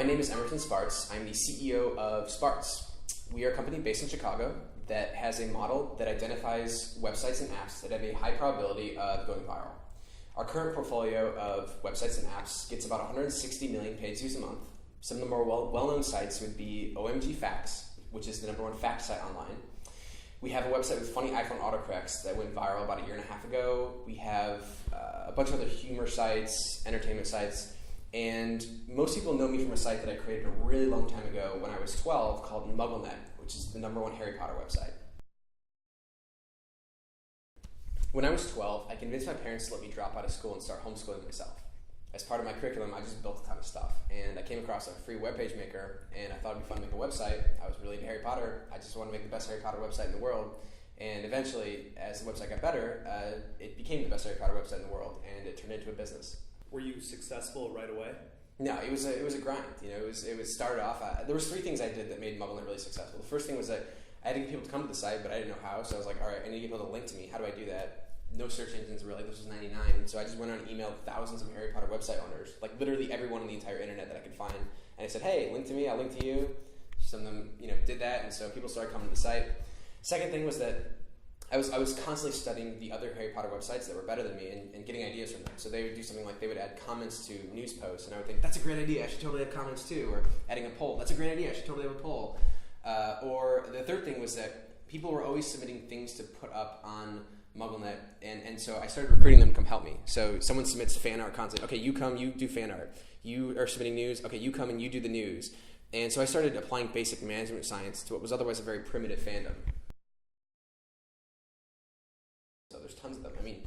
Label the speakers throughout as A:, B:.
A: name is Emerson Spartz. I'm the CEO of Spartz. We are a company based in Chicago that has a model that identifies websites and apps that have a high probability of going viral. Our current portfolio of websites and apps gets about 160 million page views a month. Some of the more well-known sites would be OMG Facts, which is the #1 fact site online. We have a website with funny iPhone autocorrects that went viral about a year and a half ago. We have a bunch of other humor sites, entertainment sites, and most people know me from a site that I created a really long time ago when I was 12 called MuggleNet, which is the #1 Harry Potter website. When I was 12, I convinced my parents to let me drop out of school and start homeschooling myself. As part of my curriculum, I just built a ton of stuff, and I came across a free web page maker, and I thought it'd be fun to make a website. I was really into Harry Potter. I just wanted to make the best Harry Potter website in the world, and eventually, as the website got better, it became the best Harry Potter website in the world, and it turned into a business.
B: Were you successful right away?
A: No, it was a grind. It was started off. There was 3 things I did that made MuggleNet really successful. The first thing was that I had to get people to come to the site, but I didn't know how. So I was like, all right, I need to get people to link to me. How do I do that? No search engines really. This was '99, so I just went out and emailed thousands of Harry Potter website owners, like literally everyone on the entire internet that I could find, and I said, hey, link to me. I'll link to you. Some of them, did that, and so people started coming to the site. Second thing was that I was constantly studying the other Harry Potter websites that were better than me and getting ideas from them. So they would do something like they would add comments to news posts, and I would think, that's a great idea, I should totally have comments too. Or adding a poll, that's a great idea, I should totally have a poll. Or the third thing was that people were always submitting things to put up on MuggleNet, and so I started recruiting them to come help me. So someone submits fan art content, okay, you come, you do fan art. You are submitting news, okay, you come and you do the news. And so I started applying basic management science to what was otherwise a very primitive fandom. So there's tons of them. I mean,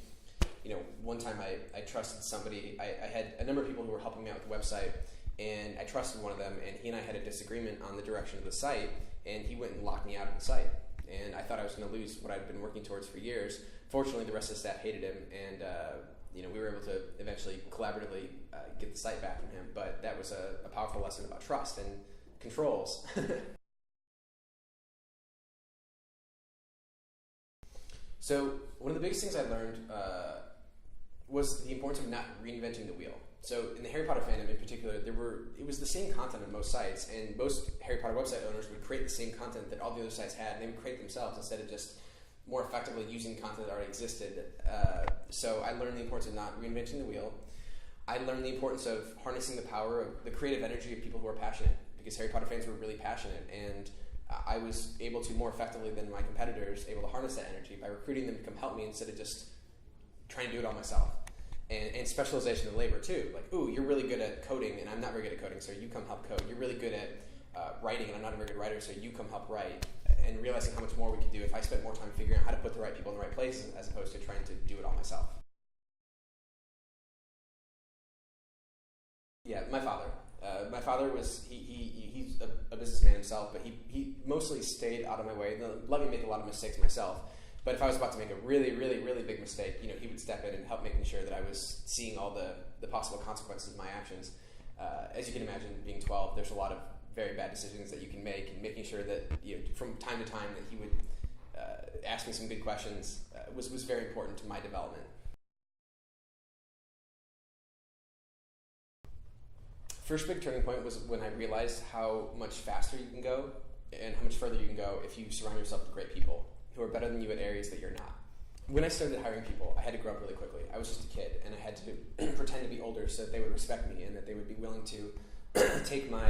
A: one time I trusted somebody. I had a number of people who were helping me out with the website, and I trusted one of them, and he and I had a disagreement on the direction of the site, and he went and locked me out of the site. And I thought I was going to lose what I'd been working towards for years. Fortunately, the rest of the staff hated him, and we were able to eventually collaboratively get the site back from him. But that was a powerful lesson about trust and controls. So one of the biggest things I learned was the importance of not reinventing the wheel. So in the Harry Potter fandom in particular, it was the same content on most sites, and most Harry Potter website owners would create the same content that all the other sites had, and they would create it themselves instead of just more effectively using content that already existed. So I learned the importance of not reinventing the wheel. I learned the importance of harnessing the power of the creative energy of people who are passionate, because Harry Potter fans were really passionate, and I was able to more effectively than my competitors able to harness that energy by recruiting them to come help me instead of just trying to do it all myself. And specialization of labor too. Like, ooh, you're really good at coding and I'm not very good at coding, so you come help code. You're really good at writing and I'm not a very good writer, so you come help write. And realizing how much more we could do if I spent more time figuring out how to put the right people in the right places as opposed to trying to do it all myself. Yeah, my father. My father was, he's a businessman himself, but he mostly stayed out of my way. Let me make a lot of mistakes myself. But if I was about to make a really, really, really big mistake, he would step in and help making sure that I was seeing all the possible consequences of my actions. As you can imagine, being 12, there's a lot of very bad decisions that you can make, and making sure that from time to time that he would ask me some good questions was very important to my development. First big turning point was when I realized how much faster you can go and how much further you can go if you surround yourself with great people who are better than you at areas that you're not. When I started hiring people, I had to grow up really quickly. I was just a kid, and I had to pretend to be older so that they would respect me and that they would be willing to take my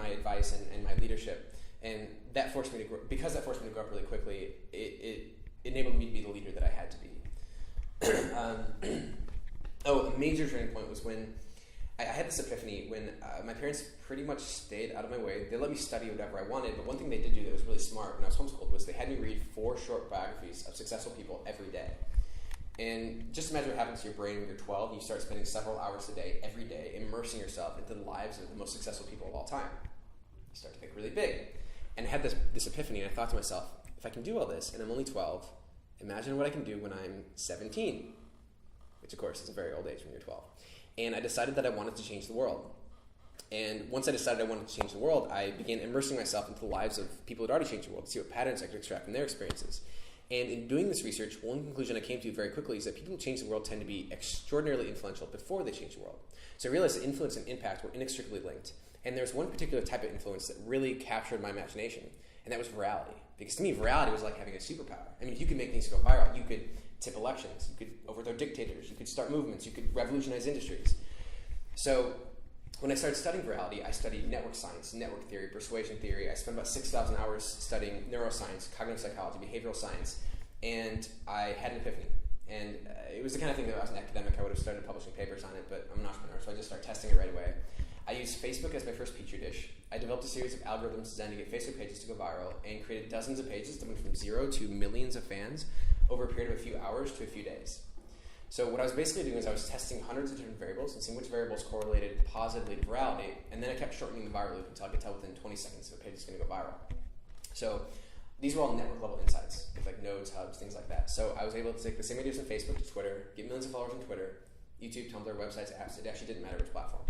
A: advice and my leadership. And that forced me to grow. Because that forced me to grow up really quickly, it enabled me to be the leader that I had to be. A major turning point was when I had this epiphany when my parents pretty much stayed out of my way. They let me study whatever I wanted, but one thing they did do that was really smart when I was homeschooled was they had me read 4 short biographies of successful people every day. And just imagine what happens to your brain when you're 12 and you start spending several hours a day, every day, immersing yourself into the lives of the most successful people of all time. You start to think really big. And I had this epiphany, and I thought to myself, if I can do all this and I'm only 12, imagine what I can do when I'm 17, which of course is a very old age when you're 12. And I decided that I wanted to change the world. And once I decided I wanted to change the world, I began immersing myself into the lives of people who had already changed the world to see what patterns I could extract from their experiences. And in doing this research, one conclusion I came to very quickly is that people who change the world tend to be extraordinarily influential before they change the world. So I realized that influence and impact were inextricably linked. And there's one particular type of influence that really captured my imagination, and that was virality. Because to me, virality was like having a superpower. I mean, if you could make things go viral, you could tip elections, you could overthrow dictators, you could start movements, you could revolutionize industries. So when I started studying virality, I studied network science, network theory, persuasion theory. I spent about 6,000 hours studying neuroscience, cognitive psychology, behavioral science, and I had an epiphany. And it was the kind of thing that I was an academic, I would have started publishing papers on it, but I'm an entrepreneur, so I just started testing it right away. I used Facebook as my first petri dish. I developed a series of algorithms designed to get Facebook pages to go viral and created dozens of pages that went from 0 to millions of fans over a period of a few hours to a few days. So what I was basically doing is I was testing hundreds of different variables and seeing which variables correlated positively to virality, and then I kept shortening the viral loop until I could tell within 20 seconds if a page is going to go viral. So these were all network level insights with like nodes, hubs, things like that. So I was able to take the same ideas from Facebook to Twitter, get millions of followers on Twitter, YouTube, Tumblr, websites, apps. It actually didn't matter which platform.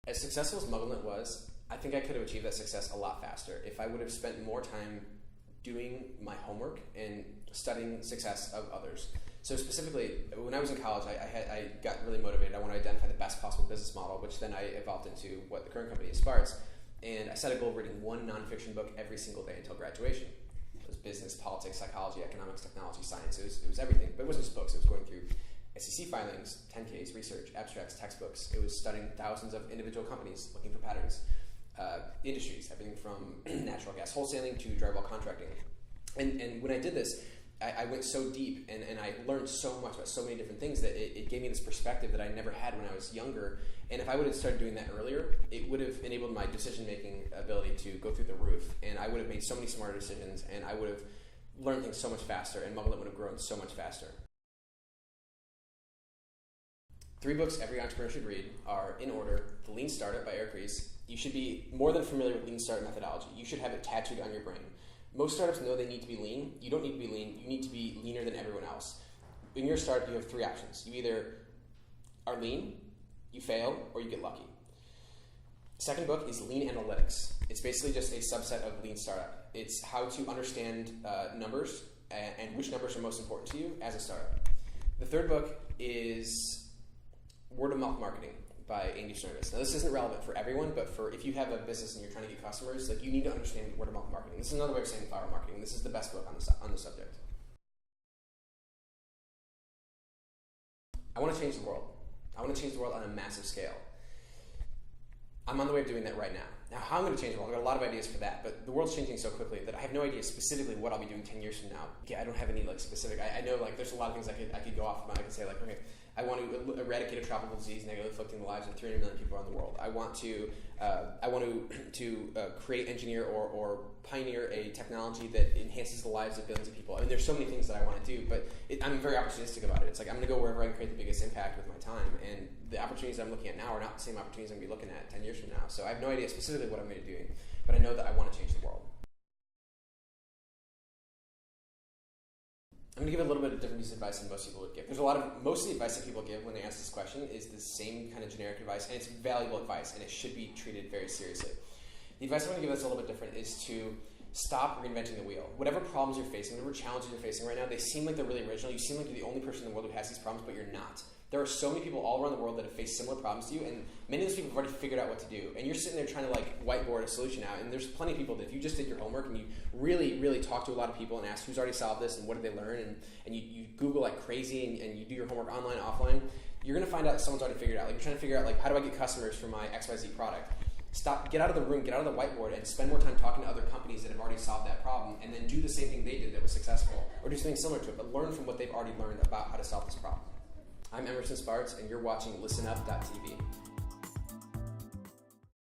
A: As successful as Mugglement was, I think I could have achieved that success a lot faster if I would have spent more time doing my homework and studying success of others. So specifically, when I was in college, I got really motivated. I wanted to identify the best possible business model, which then I evolved into what the current company is, Spartz. And I set a goal of reading one nonfiction book every single day until graduation. It was business, politics, psychology, economics, technology, science. It was everything. But it wasn't just books. It was going through SEC filings, 10Ks, research, abstracts, textbooks. It was studying thousands of individual companies, looking for patterns. Industries, everything from natural gas wholesaling to drywall contracting. And when I did this, I went so deep and I learned so much about so many different things that it gave me this perspective that I never had when I was younger. And if I would have started doing that earlier, it would have enabled my decision-making ability to go through the roof. And I would have made so many smarter decisions, and I would have learned things so much faster, and Mugglement would have grown so much faster. 3 books every entrepreneur should read are, in order, The Lean Startup by Eric Ries. You should be more than familiar with Lean Startup methodology. You should have it tattooed on your brain. Most startups know they need to be lean. You don't need to be lean. You need to be leaner than everyone else. In your startup, you have 3 options. You either are lean, you fail, or you get lucky. Second book is Lean Analytics. It's basically just a subset of Lean Startup. It's how to understand numbers and which numbers are most important to you as a startup. The third book is Word of Mouth Marketing by Andy Service. Now, this isn't relevant for everyone, but for if you have a business and you're trying to get customers, like you need to understand word of mouth marketing. This is another way of saying viral marketing. This is the best book on the subject. I want to change the world. I want to change the world on a massive scale. I'm on the way of doing that right now. Now, how I'm going to change the world, I've got a lot of ideas for that, but the world's changing so quickly that I have no idea specifically what I'll be doing 10 years from now. Yeah, I don't have any specific. I know there's a lot of things I could go off of. I could say okay, I want to eradicate a tropical disease negatively afflicting the lives of 300 million people around the world. I want to create, engineer, or pioneer a technology that enhances the lives of billions of people. I mean, there's so many things that I want to do, but I'm very opportunistic about it. It's I'm going to go wherever I can create the biggest impact with my time, and the opportunities I'm looking at now are not the same opportunities I'm going to be looking at 10 years from now. So I have no idea specifically what I'm going to be doing, but I know that I want to change the world. I'm going to give a little bit of different piece of advice than most people would give. Most of the advice that people give when they ask this question is the same kind of generic advice, and it's valuable advice, and it should be treated very seriously. The advice I want to give that's a little bit different is to stop reinventing the wheel. Whatever problems you're facing, whatever challenges you're facing right now, they seem like they're really original. You seem like you're the only person in the world who has these problems, but you're not. There are so many people all around the world that have faced similar problems to you, and many of those people have already figured out what to do. And you're sitting there trying to whiteboard a solution out, and there's plenty of people that if you just did your homework and you really, really talk to a lot of people and ask who's already solved this and what did they learn, and you Google like crazy and you do your homework online, offline, you're going to find out that someone's already figured it out. You're trying to figure out how do I get customers for my XYZ product? Get out of the room, get out of the whiteboard, and spend more time talking to other companies that have already solved that problem, and then do the same thing they did that was successful, or do something similar to it, but learn from what they've already learned about how to solve this problem. I'm Emerson Spartz, and you're watching ListenUp.tv.